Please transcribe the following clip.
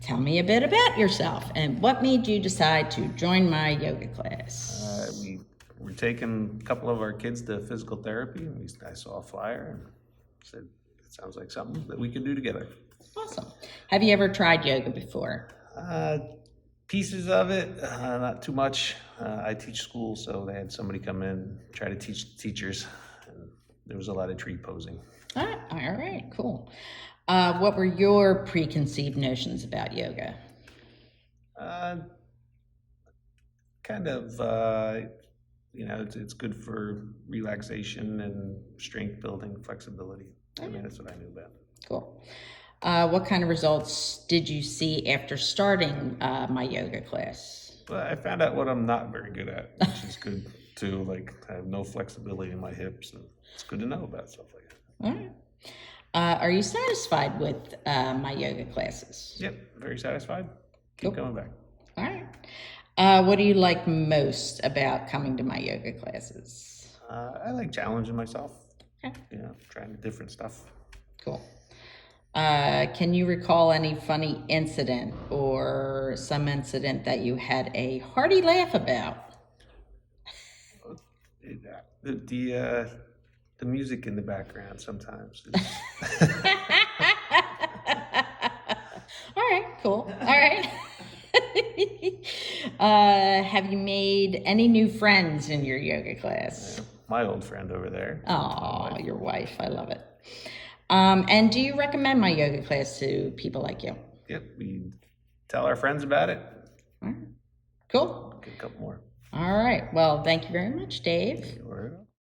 Tell me a bit about yourself and what made you decide to join my yoga class. We were taking a couple of our kids to physical therapy, and I saw a flyer and said, it sounds like something that we could do together. Awesome. Have you ever tried yoga before? Pieces of it, not too much. I teach school, so they had somebody come in, try to teach the teachers, and there was a lot of tree posing. All right, cool. What were your preconceived notions about yoga? Kind of, it's good for relaxation and strength building, flexibility. I mean, that's what I knew about. Cool. What kind of results did you see after starting my yoga class? Well, I found out what I'm not very good at, which is good too. Like, I have no flexibility in my hips, and it's good to know about stuff like that. All right. Are you satisfied with my yoga classes? Yep, very satisfied. Keep coming back. All right. What do you like most about coming to my yoga classes? I like challenging myself. Okay. Trying different stuff. Cool. Can you recall any funny incident or some incident that you had a hearty laugh about? The music in the background sometimes. All right, cool. All right. Have you made any new friends in your yoga class? My old friend over there. Oh, your wife. I love it. And do you recommend my yoga class to people like you? Yep, we tell our friends about it. All right. Cool. Get a couple more. All right. Well, thank you very much, Dave. You're welcome.